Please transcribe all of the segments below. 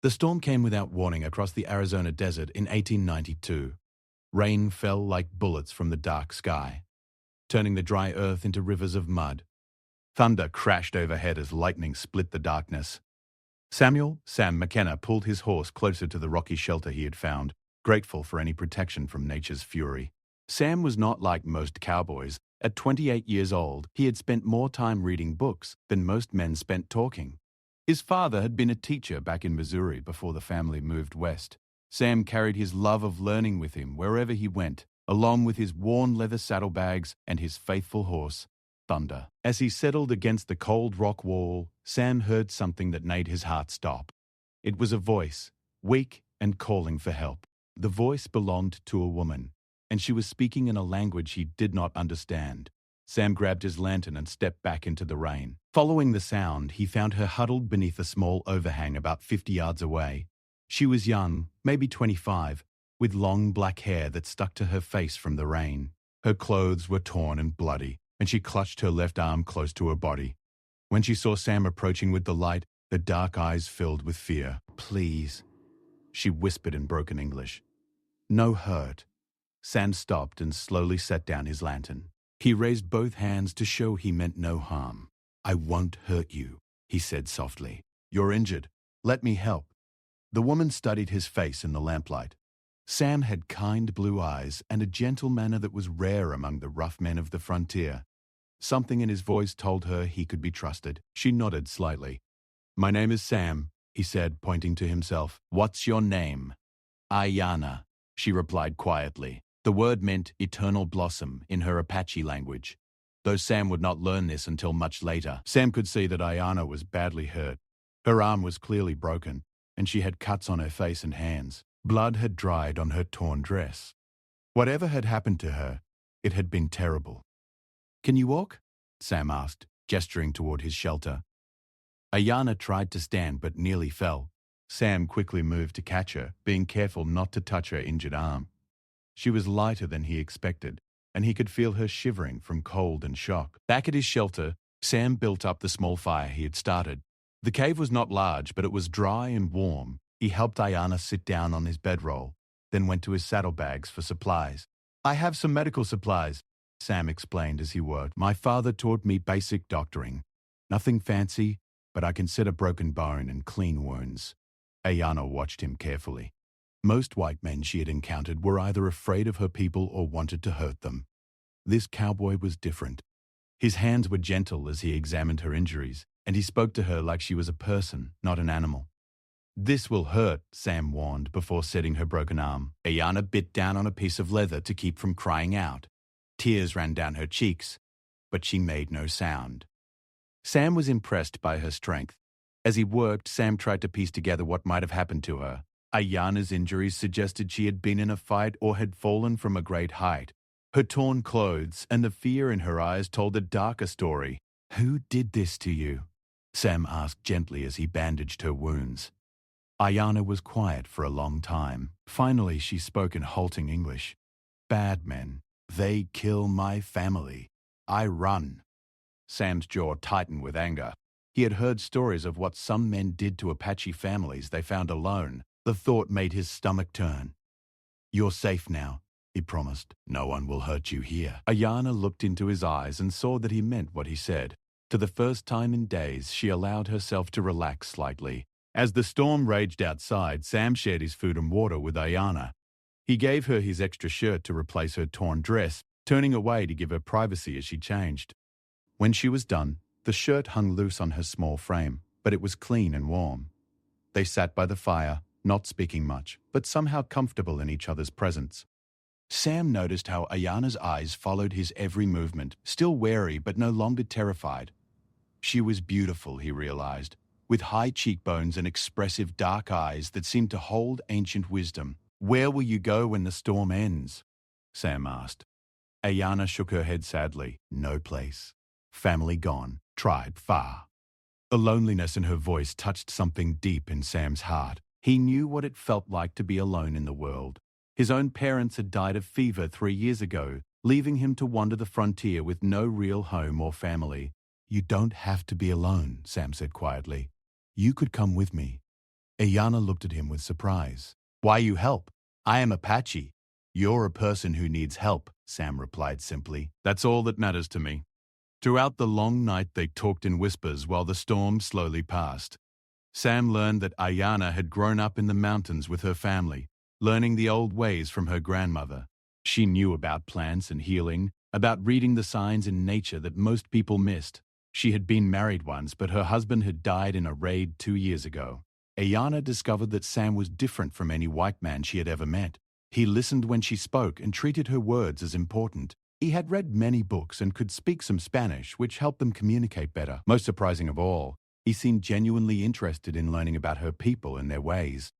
The storm came without warning across the Arizona desert in 1892. Rain fell like bullets from the dark sky, turning the dry earth into rivers of mud. Thunder crashed overhead as lightning split the darkness. Sam McKenna pulled his horse closer to the rocky shelter he had found, grateful for any protection from nature's fury. Sam was not like most cowboys. At 28 years old, he had spent more time reading books than most men spent talking. His father had been a teacher back in Missouri before the family moved west. Sam carried his love of learning with him wherever he went, along with his worn leather saddlebags and his faithful horse, Thunder. As he settled against the cold rock wall, Sam heard something that made his heart stop. It was a voice, weak and calling for help. The voice belonged to a woman, and she was speaking in a language he did not understand. Sam grabbed his lantern and stepped back into the rain. Following the sound, he found her huddled beneath a small overhang about 50 yards away. She was young, maybe 25, with long black hair that stuck to her face from the rain. Her clothes were torn and bloody, and she clutched her left arm close to her body. When she saw Sam approaching with the light, her dark eyes filled with fear. "Please," she whispered in broken English. "No hurt." Sam stopped and slowly set down his lantern. He raised both hands to show he meant no harm. "I won't hurt you," he said softly. "You're injured. Let me help." The woman studied his face in the lamplight. Sam had kind blue eyes and a gentle manner that was rare among the rough men of the frontier. Something in his voice told her he could be trusted. She nodded slightly. "My name is Sam," he said, pointing to himself. "What's your name?" "Ayana," she replied quietly. The word meant eternal blossom in her Apache language. Though Sam would not learn this until much later, Sam could see that Ayana was badly hurt. Her arm was clearly broken, and she had cuts on her face and hands. Blood had dried on her torn dress. Whatever had happened to her, it had been terrible. "Can you walk?" Sam asked, gesturing toward his shelter. Ayana tried to stand but nearly fell. Sam quickly moved to catch her, being careful not to touch her injured arm. She was lighter than he expected, and he could feel her shivering from cold and shock. Back at his shelter, Sam built up the small fire he had started. The cave was not large, but it was dry and warm. He helped Ayana sit down on his bedroll, then went to his saddlebags for supplies. "I have some medical supplies," Sam explained as he worked. "My father taught me basic doctoring. Nothing fancy, but I can set a broken bone and clean wounds." Ayana watched him carefully. Most white men she had encountered were either afraid of her people or wanted to hurt them. This cowboy was different. His hands were gentle as he examined her injuries, and he spoke to her like she was a person, not an animal. "This will hurt," Sam warned before setting her broken arm. Ayana bit down on a piece of leather to keep from crying out. Tears ran down her cheeks, but she made no sound. Sam was impressed by her strength. As he worked, Sam tried to piece together what might have happened to her. Ayana's injuries suggested she had been in a fight or had fallen from a great height. Her torn clothes and the fear in her eyes told a darker story. "Who did this to you?" Sam asked gently as he bandaged her wounds. Ayana was quiet for a long time. Finally, she spoke in halting English. "Bad men. They kill my family. I run." Sam's jaw tightened with anger. He had heard stories of what some men did to Apache families they found alone. The thought made his stomach turn. "You're safe now," he promised. "No one will hurt you here." Ayana looked into his eyes and saw that he meant what he said. For the first time in days, she allowed herself to relax slightly. As the storm raged outside, Sam shared his food and water with Ayana. He gave her his extra shirt to replace her torn dress, turning away to give her privacy as she changed. When she was done, the shirt hung loose on her small frame, but it was clean and warm. They sat by the fire, not speaking much, but somehow comfortable in each other's presence. Sam noticed how Ayana's eyes followed his every movement, still wary but no longer terrified. She was beautiful, he realized, with high cheekbones and expressive dark eyes that seemed to hold ancient wisdom. "Where will you go when the storm ends?" Sam asked. Ayana shook her head sadly. "No place. Family gone. Tried far." The loneliness in her voice touched something deep in Sam's heart. He knew what it felt like to be alone in the world. His own parents had died of fever 3 years ago, leaving him to wander the frontier with no real home or family. "You don't have to be alone," Sam said quietly. "You could come with me." Ayana looked at him with surprise. Why you help? I am Apache. You're a person who needs help, Sam replied simply. That's all that matters to me. Throughout the long night they talked in whispers while the storm slowly passed. Sam learned that Ayana had grown up in the mountains with her family, learning the old ways from her grandmother. She knew about plants and healing, about reading the signs in nature that most people missed. She had been married once, but her husband had died in a raid 2 years ago. Ayana discovered that Sam was different from any white man she had ever met. He listened when she spoke and treated her words as important. He had read many books and could speak some Spanish, which helped them communicate better. Most surprising of all, he seemed genuinely interested in learning about her people and their ways.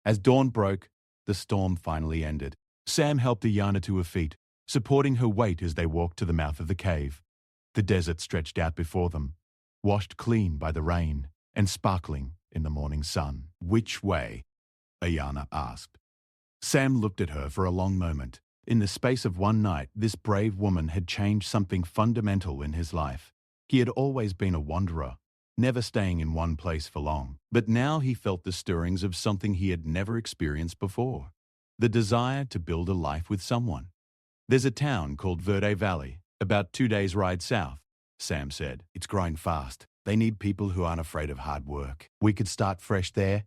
As dawn broke, the storm finally ended. Sam helped Ayana to her feet, supporting her weight as they walked to the mouth of the cave. The desert stretched out before them, washed clean by the rain and sparkling in the morning sun. Which way? Ayana asked. Sam looked at her for a long moment. In the space of one night, this brave woman had changed something fundamental in his life. He had always been a wanderer, never staying in one place for long. But now he felt the stirrings of something he had never experienced before. The desire to build a life with someone. There's a town called Verde Valley, about 2 days' ride south, Sam said. It's growing fast. They need people who aren't afraid of hard work. We could start fresh there.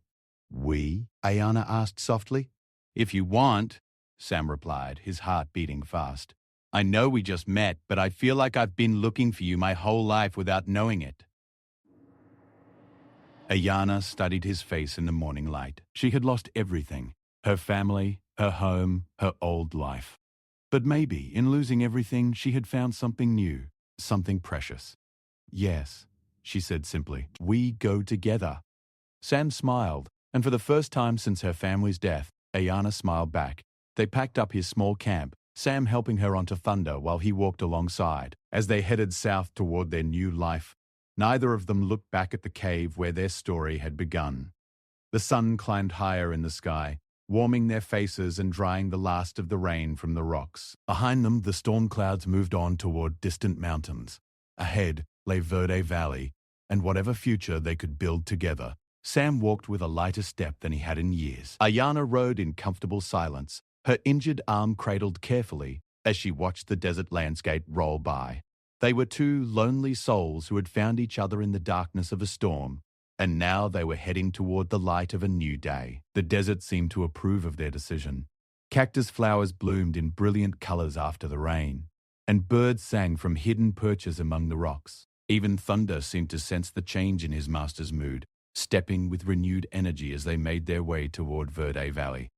We? Ayana asked softly. If you want, Sam replied, his heart beating fast. I know we just met, but I feel like I've been looking for you my whole life without knowing it. Ayana studied his face in the morning light. She had lost everything. Her family, her home, her old life. But maybe, in losing everything, she had found something new, something precious. Yes, she said simply. We go together. Sam smiled, and for the first time since her family's death, Ayana smiled back. They packed up his small camp, Sam helping her onto Thunder while he walked alongside. As they headed south toward their new life, neither of them looked back at the cave where their story had begun. The sun climbed higher in the sky, warming their faces and drying the last of the rain from the rocks. Behind them, the storm clouds moved on toward distant mountains. Ahead lay Verde Valley, and whatever future they could build together. Sam walked with a lighter step than he had in years. Ayana rode in comfortable silence, her injured arm cradled carefully as she watched the desert landscape roll by. They were two lonely souls who had found each other in the darkness of a storm, and now they were heading toward the light of a new day. The desert seemed to approve of their decision. Cactus flowers bloomed in brilliant colors after the rain, and birds sang from hidden perches among the rocks. Even Thunder seemed to sense the change in his master's mood, stepping with renewed energy as they made their way toward Verde Valley.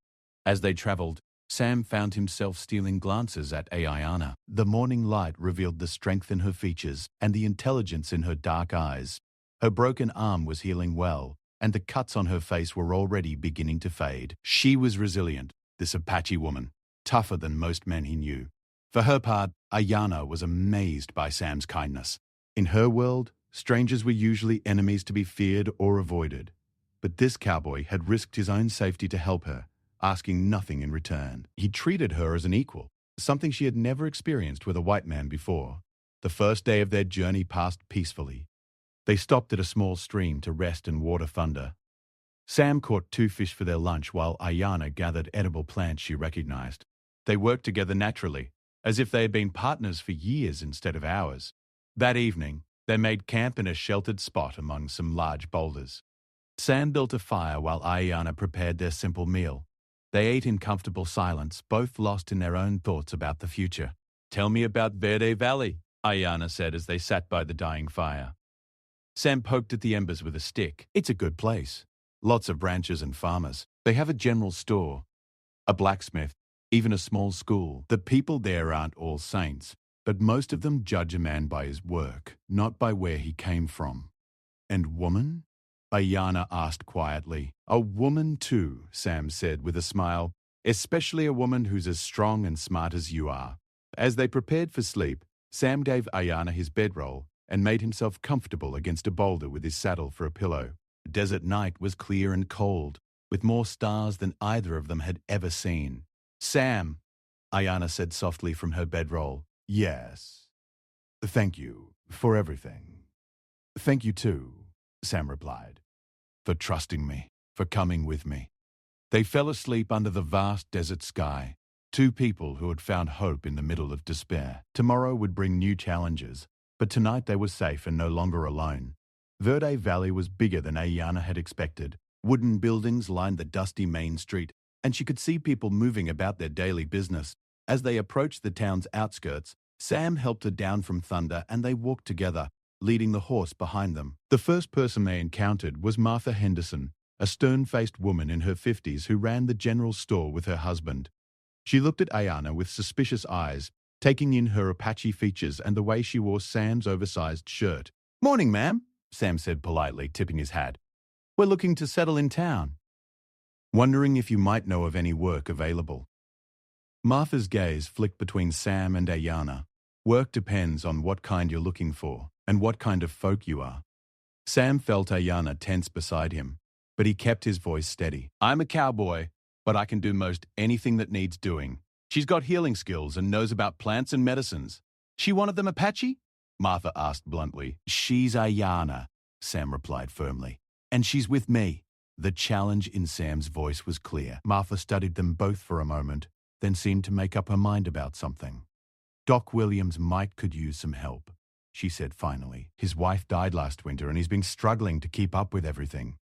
As they traveled, Sam found himself stealing glances at Ayana. The morning light revealed the strength in her features and the intelligence in her dark eyes. Her broken arm was healing well, and the cuts on her face were already beginning to fade. She was resilient, this Apache woman, tougher than most men he knew. For her part, Ayana was amazed by Sam's kindness. In her world, strangers were usually enemies to be feared or avoided. But this cowboy had risked his own safety to help her, asking nothing in return. He treated her as an equal, something she had never experienced with a white man before. The first day of their journey passed peacefully. They stopped at a small stream to rest and water Thunder. Sam caught 2 fish for their lunch while Ayana gathered edible plants she recognized. They worked together naturally, as if they had been partners for years instead of hours. That evening, they made camp in a sheltered spot among some large boulders. Sam built a fire while Ayana prepared their simple meal. They ate in comfortable silence, both lost in their own thoughts about the future. Tell me about Verde Valley, Ayana said as they sat by the dying fire. Sam poked at the embers with a stick. It's a good place. Lots of ranchers and farmers. They have a general store, a blacksmith, even a small school. The people there aren't all saints, but most of them judge a man by his work, not by where he came from. And woman? Ayana asked quietly. A woman too, Sam said with a smile, especially a woman who's as strong and smart as you are. As they prepared for sleep, Sam gave Ayana his bedroll and made himself comfortable against a boulder with his saddle for a pillow. The desert night was clear and cold, with more stars than either of them had ever seen. Sam, Ayana said softly from her bedroll. Yes. Thank you for everything. Thank you too, Sam replied, for trusting me. for coming with me." They fell asleep under the vast desert sky, two people who had found hope in the middle of despair. Tomorrow would bring new challenges, but tonight they were safe and no longer alone. Verde Valley was bigger than Ayana had expected. Wooden buildings lined the dusty main street, and she could see people moving about their daily business. As they approached the town's outskirts, Sam helped her down from Thunder and they walked together, leading the horse behind them. The first person they encountered was Martha Henderson, a stern-faced woman in her 50s who ran the general store with her husband. She looked at Ayana with suspicious eyes, taking in her Apache features and the way she wore Sam's oversized shirt. "Morning, ma'am," Sam said politely, tipping his hat. "We're looking to settle in town. Wondering if you might know of any work available." Martha's gaze flicked between Sam and Ayana. "Work depends on what kind you're looking for and what kind of folk you are." Sam felt Ayana tense beside him, but he kept his voice steady. "I'm a cowboy, but I can do most anything that needs doing." "She's got healing skills and knows about plants and medicines." "She one of them Apache?" Martha asked bluntly. "She's Ayana," Sam replied firmly. "And she's with me." The challenge in Sam's voice was clear. Martha studied them both for a moment, then seemed to make up her mind about something. "Doc Williams could use some help," she said finally. "His wife died last winter and he's been struggling to keep up with everything.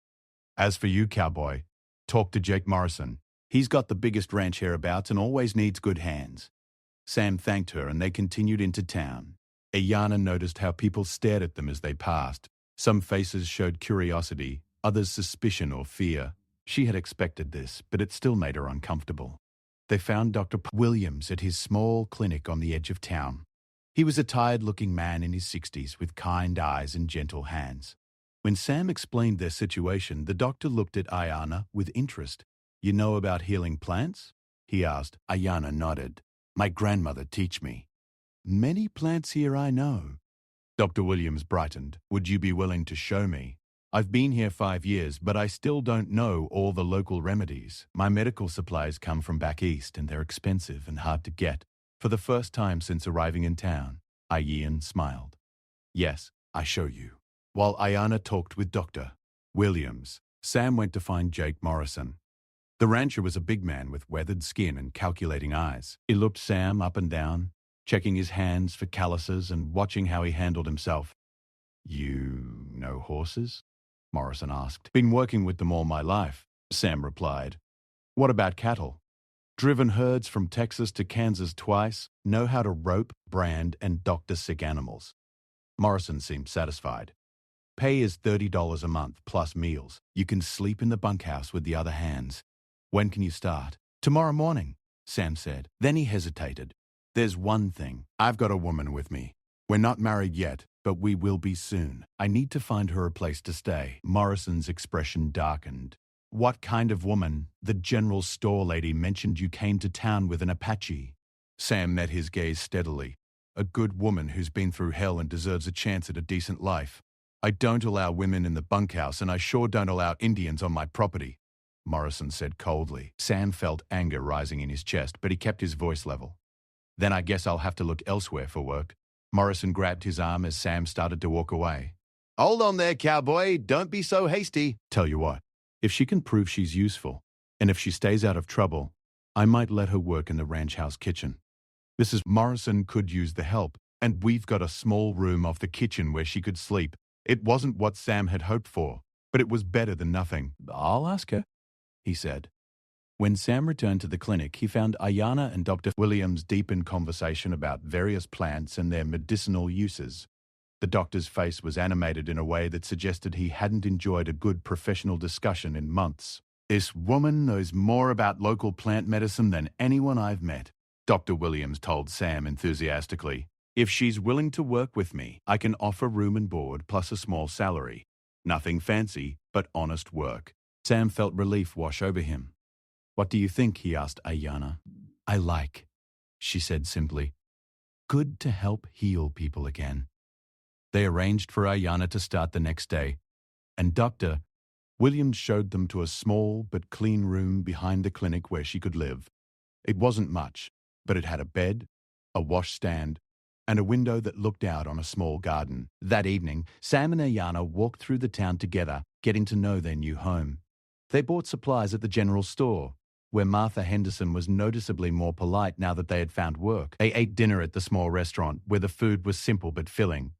As for you, cowboy, talk to Jake Morrison. He's got the biggest ranch hereabouts and always needs good hands." Sam thanked her and they continued into town. Ayana noticed how people stared at them as they passed. Some faces showed curiosity, others suspicion or fear. She had expected this, but it still made her uncomfortable. They found Dr. Williams at his small clinic on the edge of town. He was a tired-looking man in his 60s with kind eyes and gentle hands. When Sam explained their situation, the doctor looked at Ayana with interest. "You know about healing plants?" he asked. Ayana nodded. "My grandmother teach me." "Many plants here I know." Dr. Williams brightened. "Would you be willing to show me? I've been here 5 years, but I still don't know all the local remedies. My medical supplies come from back east, and they're expensive and hard to get." For the first time since arriving in town, Ayana smiled. "Yes, I show you." While Ayana talked with Dr. Williams, Sam went to find Jake Morrison. The rancher was a big man with weathered skin and calculating eyes. He looked Sam up and down, checking his hands for calluses and watching how he handled himself. "You know horses?" Morrison asked. "Been working with them all my life," Sam replied. "What about cattle?" "Driven herds from Texas to Kansas twice, know how to rope, brand, and doctor sick animals." Morrison seemed satisfied. "Pay is $30 a month plus meals. You can sleep in the bunkhouse with the other hands." "When can you start?" "Tomorrow morning," Sam said. Then he hesitated. "There's one thing. I've got a woman with me. We're not married yet, but we will be soon. I need to find her a place to stay." Morrison's expression darkened. "What kind of woman?" "The general store lady mentioned you came to town with an Apache." Sam met his gaze steadily. "A good woman who's been through hell and deserves a chance at a decent life. I don't allow women in the bunkhouse, and I sure don't allow Indians on my property," Morrison said coldly. Sam felt anger rising in his chest, but he kept his voice level. "Then I guess I'll have to look elsewhere for work." Morrison grabbed his arm as Sam started to walk away. "Hold on there, cowboy. Don't be so hasty." "Tell you what, if she can prove she's useful, and if she stays out of trouble, I might let her work in the ranch house kitchen. Mrs. Morrison could use the help, and we've got a small room off the kitchen where she could sleep." It wasn't what Sam had hoped for, but it was better than nothing. "I'll ask her," he said. When Sam returned to the clinic, he found Ayana and Dr. Williams deep in conversation about various plants and their medicinal uses. The doctor's face was animated in a way that suggested he hadn't enjoyed a good professional discussion in months. "This woman knows more about local plant medicine than anyone I've met," Dr. Williams told Sam enthusiastically. "If she's willing to work with me, I can offer room and board plus a small salary. Nothing fancy, but honest work." Sam felt relief wash over him. "What do you think?" he asked Ayana. "I like," she said simply. "Good to help heal people again." They arranged for Ayana to start the next day, and Dr. Williams showed them to a small but clean room behind the clinic where she could live. It wasn't much, but it had a bed, a washstand, and a window that looked out on a small garden. That evening, Sam and Ayana walked through the town together, getting to know their new home. They bought supplies at the general store, where Martha Henderson was noticeably more polite now that they had found work. They ate dinner at the small restaurant, where the food was simple but filling.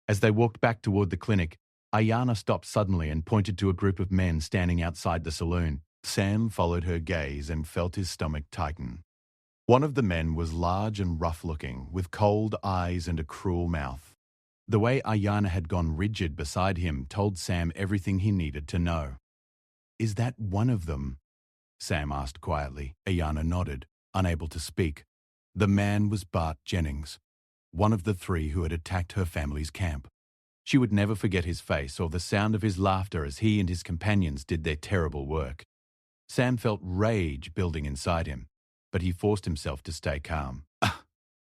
As they walked back toward the clinic, Ayana stopped suddenly and pointed to a group of men standing outside the saloon. Sam followed her gaze and felt his stomach tighten. One of the men was large and rough-looking, with cold eyes and a cruel mouth. The way Ayana had gone rigid beside him told Sam everything he needed to know. "Is that one of them?" Sam asked quietly. Ayana nodded, unable to speak. The man was Bart Jennings, one of the three who had attacked her family's camp. She would never forget his face or the sound of his laughter as he and his companions did their terrible work. Sam felt rage building inside him, but he forced himself to stay calm.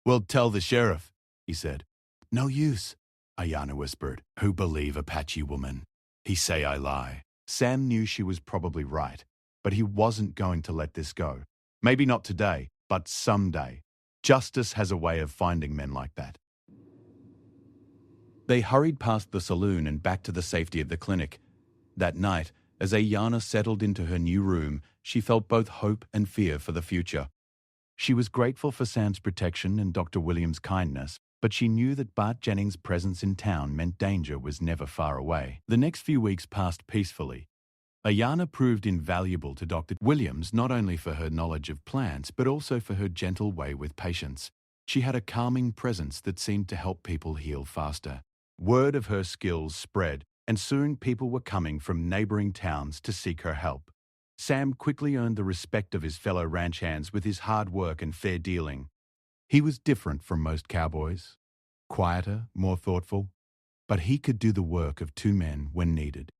"Well, tell the sheriff," he said. "No use," Ayana whispered. "Who believe Apache woman? He say I lie." Sam knew she was probably right, but he wasn't going to let this go. Maybe not today, but someday. Justice has a way of finding men like that. They hurried past the saloon and back to the safety of the clinic. That night, as Ayana settled into her new room, she felt both hope and fear for the future. She was grateful for Sam's protection and Dr. Williams' kindness, but she knew that Bart Jennings' presence in town meant danger was never far away. The next few weeks passed peacefully. Ayana proved invaluable to Dr. Williams not only for her knowledge of plants, but also for her gentle way with patients. She had a calming presence that seemed to help people heal faster. Word of her skills spread, and soon people were coming from neighboring towns to seek her help. Sam quickly earned the respect of his fellow ranch hands with his hard work and fair dealing. He was different from most cowboys, quieter, more thoughtful, but he could do the work of two men when needed.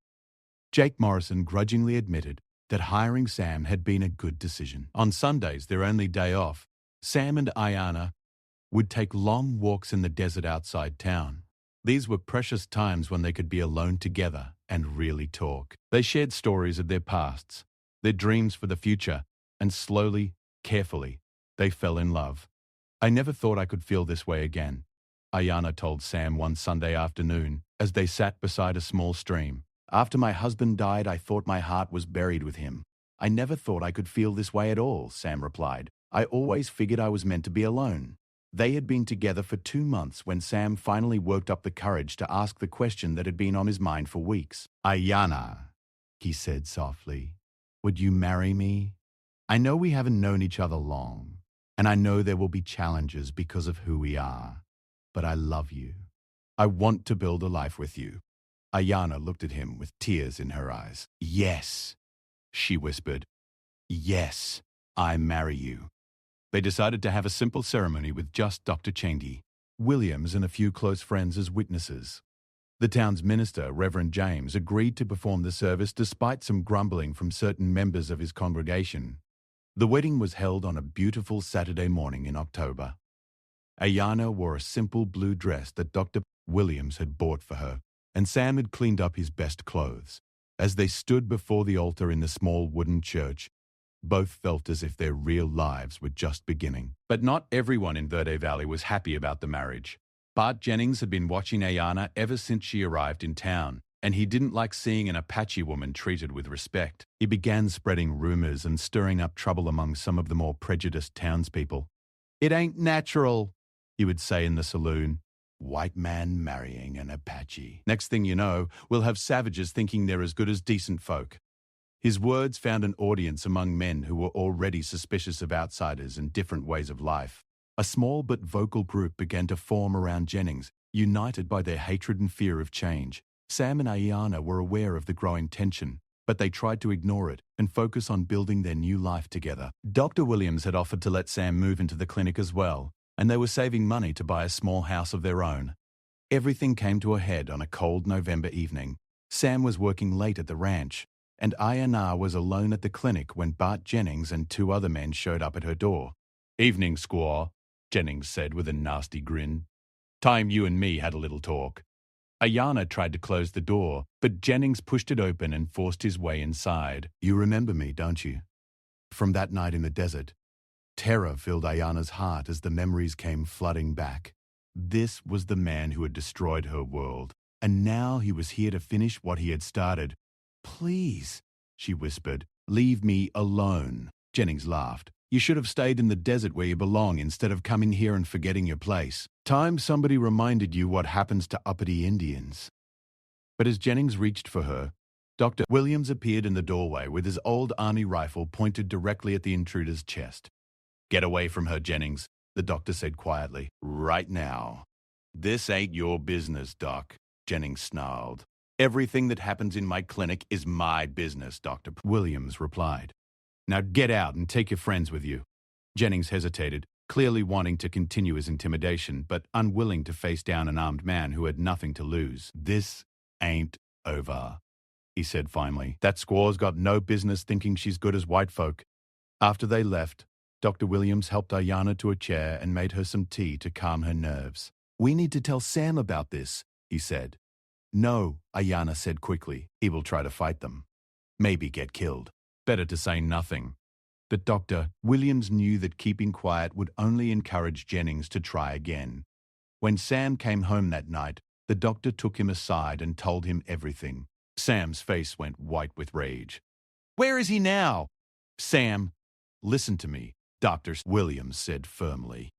Jake Morrison grudgingly admitted that hiring Sam had been a good decision. On Sundays, their only day off, Sam and Ayana would take long walks in the desert outside town. These were precious times when they could be alone together and really talk. They shared stories of their pasts, their dreams for the future, and slowly, carefully, they fell in love. "I never thought I could feel this way again," Ayana told Sam one Sunday afternoon as they sat beside a small stream. "After my husband died, I thought my heart was buried with him. I never thought I could feel this way at all," Sam replied. "I always figured I was meant to be alone." They had been together for 2 months when Sam finally worked up the courage to ask the question that had been on his mind for weeks. "Ayana," he said softly, "would you marry me? I know we haven't known each other long, and I know there will be challenges because of who we are, but I love you. I want to build a life with you." Ayana looked at him with tears in her eyes. "Yes," she whispered. "Yes, I marry you." They decided to have a simple ceremony with just Dr. Cheney, Williams, and a few close friends as witnesses. The town's minister, Reverend James, agreed to perform the service despite some grumbling from certain members of his congregation. The wedding was held on a beautiful Saturday morning in October. Ayana wore a simple blue dress that Dr. Williams had bought for her, and Sam had cleaned up his best clothes. As they stood before the altar in the small wooden church, both felt as if their real lives were just beginning. But not everyone in Verde Valley was happy about the marriage. Bart Jennings had been watching Ayana ever since she arrived in town, and he didn't like seeing an Apache woman treated with respect. He began spreading rumors and stirring up trouble among some of the more prejudiced townspeople. "It ain't natural," he would say in the saloon. "White man marrying an Apache. Next thing you know, we'll have savages thinking they're as good as decent folk." His words found an audience among men who were already suspicious of outsiders and different ways of life. A small but vocal group began to form around Jennings, united by their hatred and fear of change. Sam and Ayana were aware of the growing tension, but they tried to ignore it and focus on building their new life together. Dr. Williams had offered to let Sam move into the clinic as well, and they were saving money to buy a small house of their own. Everything came to a head on a cold November evening. Sam was working late at the ranch, and Ayana was alone at the clinic when Bart Jennings and 2 other men showed up at her door. "Evening, squaw," Jennings said with a nasty grin. "Time you and me had a little talk." Ayana tried to close the door, but Jennings pushed it open and forced his way inside. "You remember me, don't you? From that night in the desert." Terror filled Ayana's heart as the memories came flooding back. This was the man who had destroyed her world, and now he was here to finish what he had started. "Please," she whispered. "Leave me alone." Jennings laughed. "You should have stayed in the desert where you belong instead of coming here and forgetting your place. Time somebody reminded you what happens to uppity Indians." But as Jennings reached for her, Dr. Williams appeared in the doorway with his old army rifle pointed directly at the intruder's chest. "Get away from her, Jennings," the doctor said quietly. "Right now." "This ain't your business, Doc," Jennings snarled. "Everything that happens in my clinic is my business," Dr. Williams replied. "Now get out and take your friends with you." Jennings hesitated, clearly wanting to continue his intimidation, but unwilling to face down an armed man who had nothing to lose. "This ain't over," he said finally. "That squaw's got no business thinking she's good as white folk." After they left, Dr. Williams helped Ayana to a chair and made her some tea to calm her nerves. "We need to tell Sam about this," he said. "No," Ayana said quickly. "He will try to fight them. Maybe get killed. Better to say nothing." But Dr. Williams knew that keeping quiet would only encourage Jennings to try again. When Sam came home that night, the doctor took him aside and told him everything. Sam's face went white with rage. "Where is he now?" "Sam, listen to me," Dr. Williams said firmly.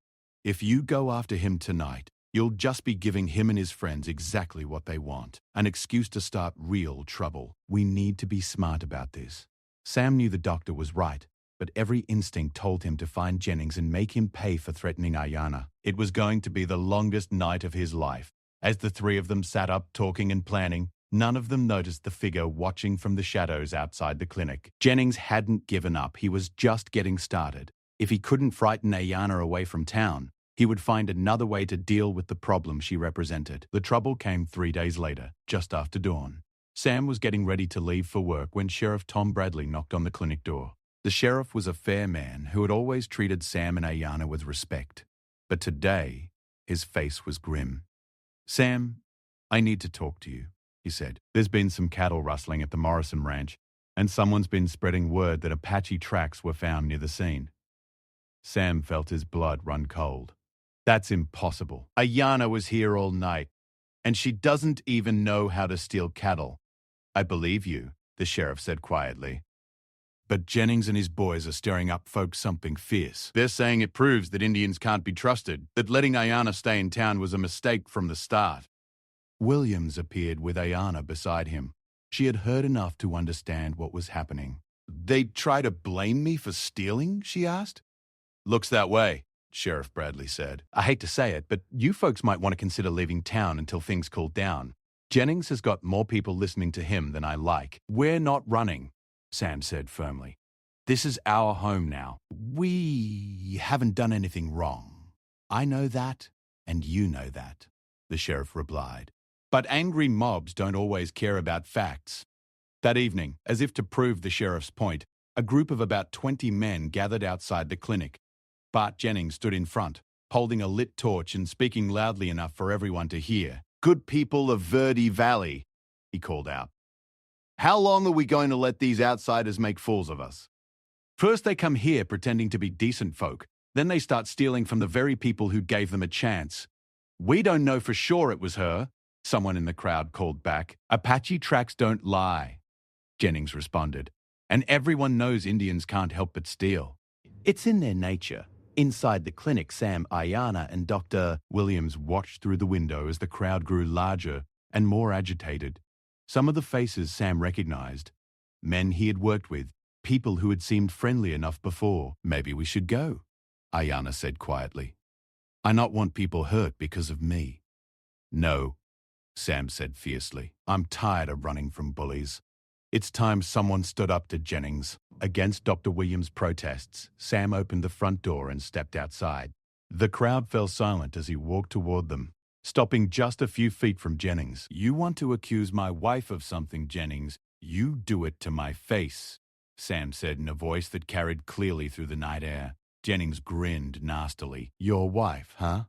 "If you go after him tonight, you'll just be giving him and his friends exactly what they want, an excuse to start real trouble. We need to be smart about this." Sam knew the doctor was right, but every instinct told him to find Jennings and make him pay for threatening Ayana. It was going to be the longest night of his life. As the three of them sat up talking and planning, none of them noticed the figure watching from the shadows outside the clinic. Jennings hadn't given up. He was just getting started. If he couldn't frighten Ayana away from town, he would find another way to deal with the problem she represented. The trouble came 3 days later, just after dawn. Sam was getting ready to leave for work when Sheriff Tom Bradley knocked on the clinic door. The sheriff was a fair man who had always treated Sam and Ayana with respect. But today, his face was grim. "Sam, I need to talk to you," he said. "There's been some cattle rustling at the Morrison Ranch, and someone's been spreading word that Apache tracks were found near the scene." Sam felt his blood run cold. "That's impossible. Ayana was here all night, and she doesn't even know how to steal cattle." "I believe you," the sheriff said quietly. "But Jennings and his boys are stirring up folks something fierce. They're saying it proves that Indians can't be trusted, that letting Ayana stay in town was a mistake from the start." Williams appeared with Ayana beside him. She had heard enough to understand what was happening. "They try to blame me for stealing?" she asked. "Looks that way," Sheriff Bradley said. "I hate to say it, but you folks might want to consider leaving town until things cool down. Jennings has got more people listening to him than I like." "We're not running," Sam said firmly. "This is our home now. We haven't done anything wrong. I know that, and you know that," the sheriff replied. "But angry mobs don't always care about facts." That evening, as if to prove the sheriff's point, a group of about 20 men gathered outside the clinic. Bart Jennings stood in front, holding a lit torch and speaking loudly enough for everyone to hear. "Good people of Verde Valley," he called out. "How long are we going to let these outsiders make fools of us? First they come here pretending to be decent folk, then they start stealing from the very people who gave them a chance. We don't know for sure it was her," someone in the crowd called back. "Apache tracks don't lie," Jennings responded. "And everyone knows Indians can't help but steal. It's in their nature." Inside the clinic, Sam, Ayana, and Dr. Williams watched through the window as the crowd grew larger and more agitated. Some of the faces Sam recognized. Men he had worked with, people who had seemed friendly enough before. "Maybe we should go," Ayana said quietly. "I not want people hurt because of me." "No," Sam said fiercely. "I'm tired of running from bullies. It's time someone stood up to Jennings." Against Dr. Williams' protests, Sam opened the front door and stepped outside. The crowd fell silent as he walked toward them, stopping just a few feet from Jennings. "You want to accuse my wife of something, Jennings? You do it to my face," Sam said in a voice that carried clearly through the night air. Jennings grinned nastily. "Your wife, huh?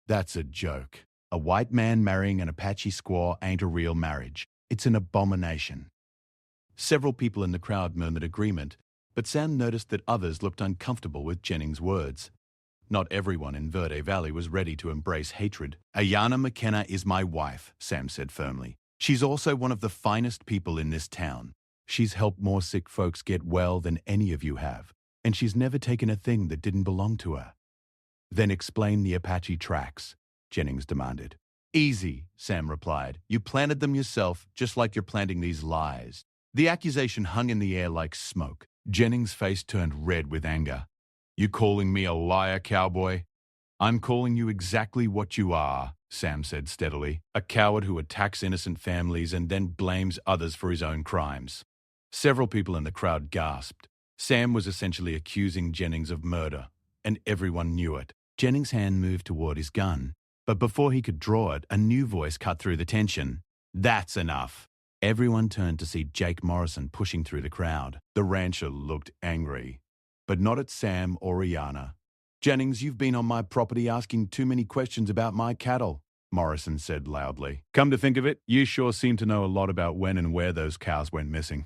That's a joke. A white man marrying an Apache squaw ain't a real marriage. It's an abomination." Several people in the crowd murmured agreement, but Sam noticed that others looked uncomfortable with Jennings' words. Not everyone in Verde Valley was ready to embrace hatred. "Ayana McKenna is my wife," Sam said firmly. "She's also one of the finest people in this town. She's helped more sick folks get well than any of you have, and she's never taken a thing that didn't belong to her." "Then explain the Apache tracks," Jennings demanded. "Easy," Sam replied. "You planted them yourself, just like you're planting these lies." The accusation hung in the air like smoke. Jennings' face turned red with anger. "You calling me a liar, cowboy?" "I'm calling you exactly what you are," Sam said steadily. "A coward who attacks innocent families and then blames others for his own crimes." Several people in the crowd gasped. Sam was essentially accusing Jennings of murder, and everyone knew it. Jennings' hand moved toward his gun, but before he could draw it, a new voice cut through the tension. "That's enough." Everyone turned to see Jake Morrison pushing through the crowd. The rancher looked angry, but not at Sam or Ayanna. "Jennings, you've been on my property asking too many questions about my cattle," Morrison said loudly. "Come to think of it, you sure seem to know a lot about when and where those cows went missing."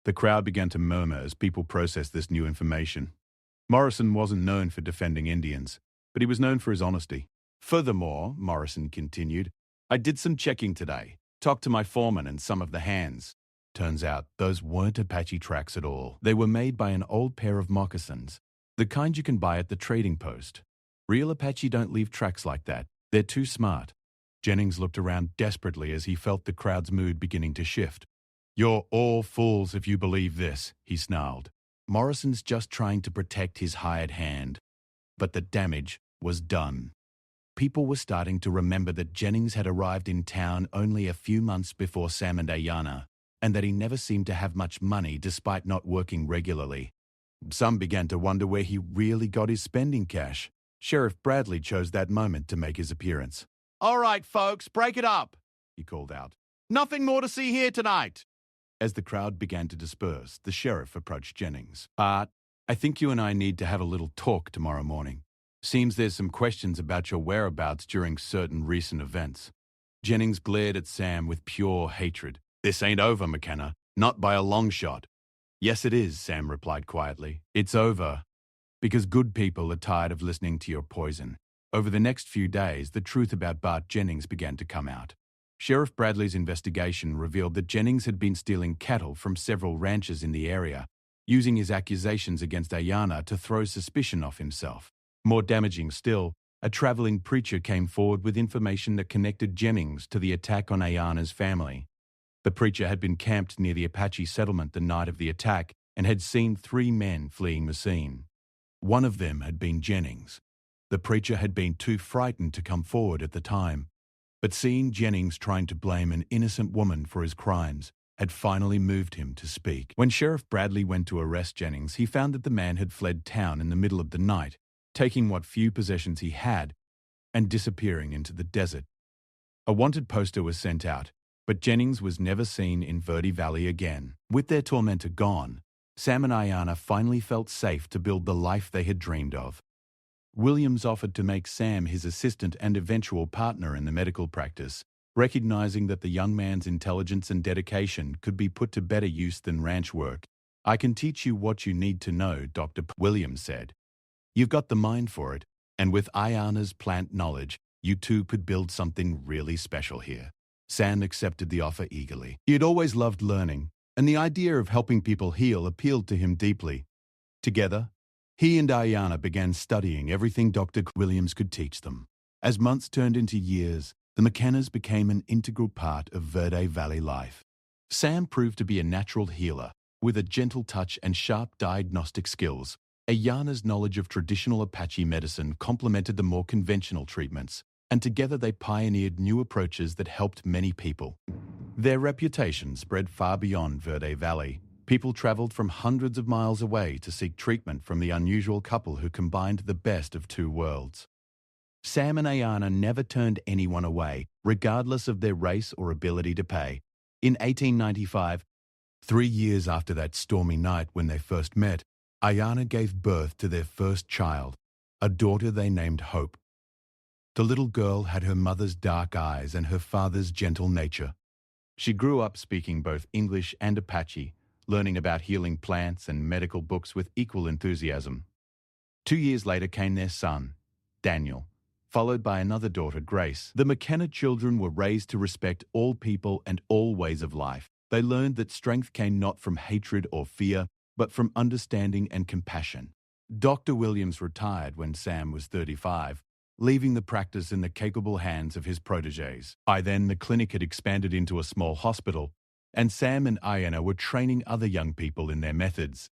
The crowd began to murmur as people processed this new information. Morrison wasn't known for defending Indians, but he was known for his honesty. "Furthermore," Morrison continued, "I did some checking today. Talked to my foreman and some of the hands. Turns out those weren't Apache tracks at all. They were made by an old pair of moccasins, the kind you can buy at the trading post. Real Apache don't leave tracks like that. They're too smart." Jennings looked around desperately as he felt the crowd's mood beginning to shift. "You're all fools if you believe this," he snarled. Morrison's just trying to protect his hired hand. But the damage was done. People were starting to remember that Jennings had arrived in town only a few months before Sam and Ayanna, and that he never seemed to have much money despite not working regularly. Some began to wonder where he really got his spending cash. Sheriff Bradley chose that moment to make his appearance. "All right, folks, break it up," he called out. "Nothing more to see here tonight." As the crowd began to disperse, the sheriff approached Jennings. "Bart, I think you and I need to have a little talk tomorrow morning. Seems there's some questions about your whereabouts during certain recent events." Jennings glared at Sam with pure hatred. "This ain't over, McKenna. Not by a long shot." "Yes, it is," Sam replied quietly. "It's over because good people are tired of listening to your poison." Over the next few days, the truth about Bart Jennings began to come out. Sheriff Bradley's investigation revealed that Jennings had been stealing cattle from several ranchers in the area, using his accusations against Ayanna to throw suspicion off himself. More damaging still, a traveling preacher came forward with information that connected Jennings to the attack on Ayanna's family. The preacher had been camped near the Apache settlement the night of the attack and had seen 3 men fleeing the scene. One of them had been Jennings. The preacher had been too frightened to come forward at the time, but seeing Jennings trying to blame an innocent woman for his crimes had finally moved him to speak. When Sheriff Bradley went to arrest Jennings, he found that the man had fled town in the middle of the night, taking what few possessions he had and disappearing into the desert. A wanted poster was sent out, but Jennings was never seen in Verde Valley again. With their tormentor gone, Sam and Ayanna finally felt safe to build the life they had dreamed of. Williams offered to make Sam his assistant and eventual partner in the medical practice, recognizing that the young man's intelligence and dedication could be put to better use than ranch work. "I can teach you what you need to know," Dr. Williams said. "You've got the mind for it, and with Ayanna's plant knowledge, you two could build something really special here." Sam accepted the offer eagerly. He had always loved learning, and the idea of helping people heal appealed to him deeply. Together, he and Ayanna began studying everything Dr. Williams could teach them. As months turned into years, the McKennas became an integral part of Verde Valley life. Sam proved to be a natural healer, with a gentle touch and sharp diagnostic skills. Ayanna's knowledge of traditional Apache medicine complemented the more conventional treatments, and together they pioneered new approaches that helped many people. Their reputation spread far beyond Verde Valley. People traveled from hundreds of miles away to seek treatment from the unusual couple who combined the best of 2 worlds. Sam and Ayanna never turned anyone away, regardless of their race or ability to pay. In 1895, 3 years after that stormy night when they first met, Ayanna gave birth to their first child, a daughter they named Hope. The little girl had her mother's dark eyes and her father's gentle nature. She grew up speaking both English and Apache, learning about healing plants and medical books with equal enthusiasm. 2 years later came their son, Daniel, followed by another daughter, Grace. The McKenna children were raised to respect all people and all ways of life. They learned that strength came not from hatred or fear, but from understanding and compassion. Dr. Williams retired when Sam was 35, leaving the practice in the capable hands of his protégés. By then, the clinic had expanded into a small hospital, and Sam and Ayanna were training other young people in their methods.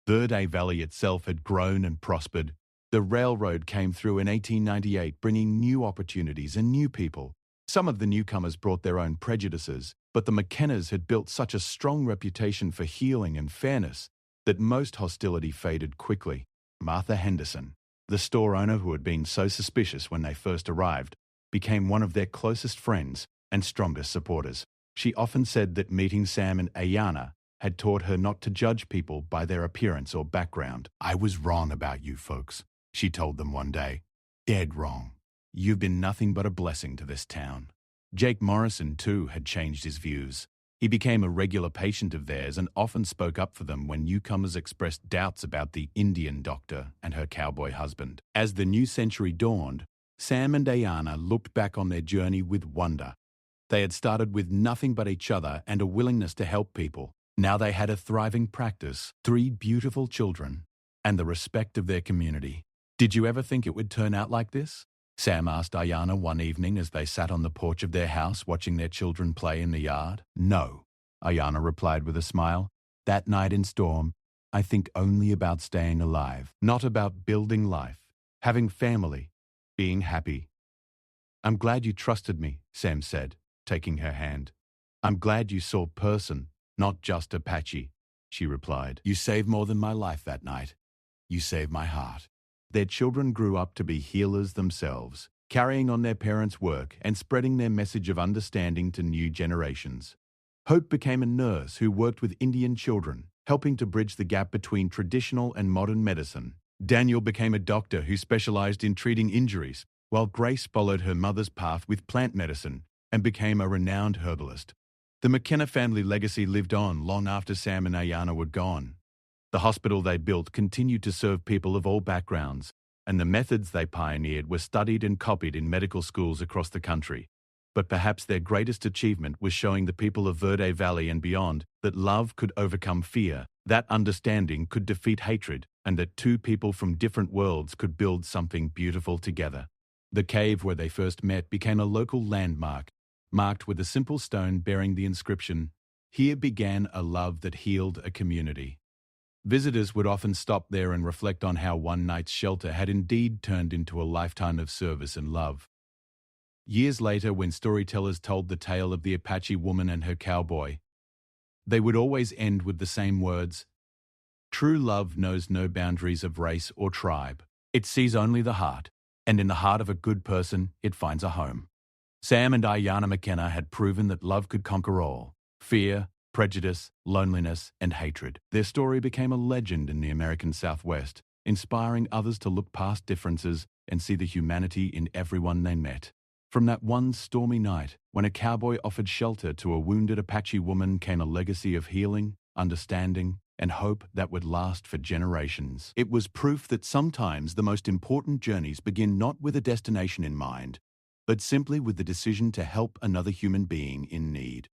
Verde Valley itself had grown and prospered. The railroad came through in 1898, bringing new opportunities and new people. Some of the newcomers brought their own prejudices, but the McKennas had built such a strong reputation for healing and fairness that most hostility faded quickly. Martha Henderson, the store owner who had been so suspicious when they first arrived, became one of their closest friends and strongest supporters. She often said that meeting Sam and Ayanna had taught her not to judge people by their appearance or background. "I was wrong about you folks," she told them one day. "Dead wrong. You've been nothing but a blessing to this town." Jake Morrison, too, had changed his views. He became a regular patient of theirs and often spoke up for them when newcomers expressed doubts about the Indian doctor and her cowboy husband. As the new century dawned, Sam and Ayanna looked back on their journey with wonder. They had started with nothing but each other and a willingness to help people. Now they had a thriving practice, 3 beautiful children, and the respect of their community. "Did you ever think it would turn out like this?" Sam asked Ayanna one evening as they sat on the porch of their house watching their children play in the yard. "No," Ayanna replied with a smile. "That night in Storm, I think only about staying alive, not about building life, having family, being happy." "I'm glad you trusted me," Sam said, taking her hand. "I'm glad you saw person, not just Apache," she replied. "You saved more than my life that night. You saved my heart." Their children grew up to be healers themselves, carrying on their parents' work and spreading their message of understanding to new generations. Hope became a nurse who worked with Indian children, helping to bridge the gap between traditional and modern medicine. Daniel became a doctor who specialized in treating injuries, while Grace followed her mother's path with plant medicine and became a renowned herbalist. The McKenna family legacy lived on long after Sam and Ayanna were gone. The hospital they built continued to serve people of all backgrounds, and the methods they pioneered were studied and copied in medical schools across the country. But perhaps their greatest achievement was showing the people of Verde Valley and beyond that love could overcome fear, that understanding could defeat hatred, and that 2 people from different worlds could build something beautiful together. The cave where they first met became a local landmark, marked with a simple stone bearing the inscription, "Here began a love that healed a community." Visitors would often stop there and reflect on how one night's shelter had indeed turned into a lifetime of service and love. Years later, when storytellers told the tale of the Apache woman and her cowboy, they would always end with the same words, "True love knows no boundaries of race or tribe. It sees only the heart, and in the heart of a good person, it finds a home." Sam and Ayanna McKenna had proven that love could conquer all: fear, prejudice, loneliness, and hatred. Their story became a legend in the American Southwest, inspiring others to look past differences and see the humanity in everyone they met. From that one stormy night, when a cowboy offered shelter to a wounded Apache woman, came a legacy of healing, understanding, and hope that would last for generations. It was proof that sometimes the most important journeys begin not with a destination in mind, but simply with the decision to help another human being in need.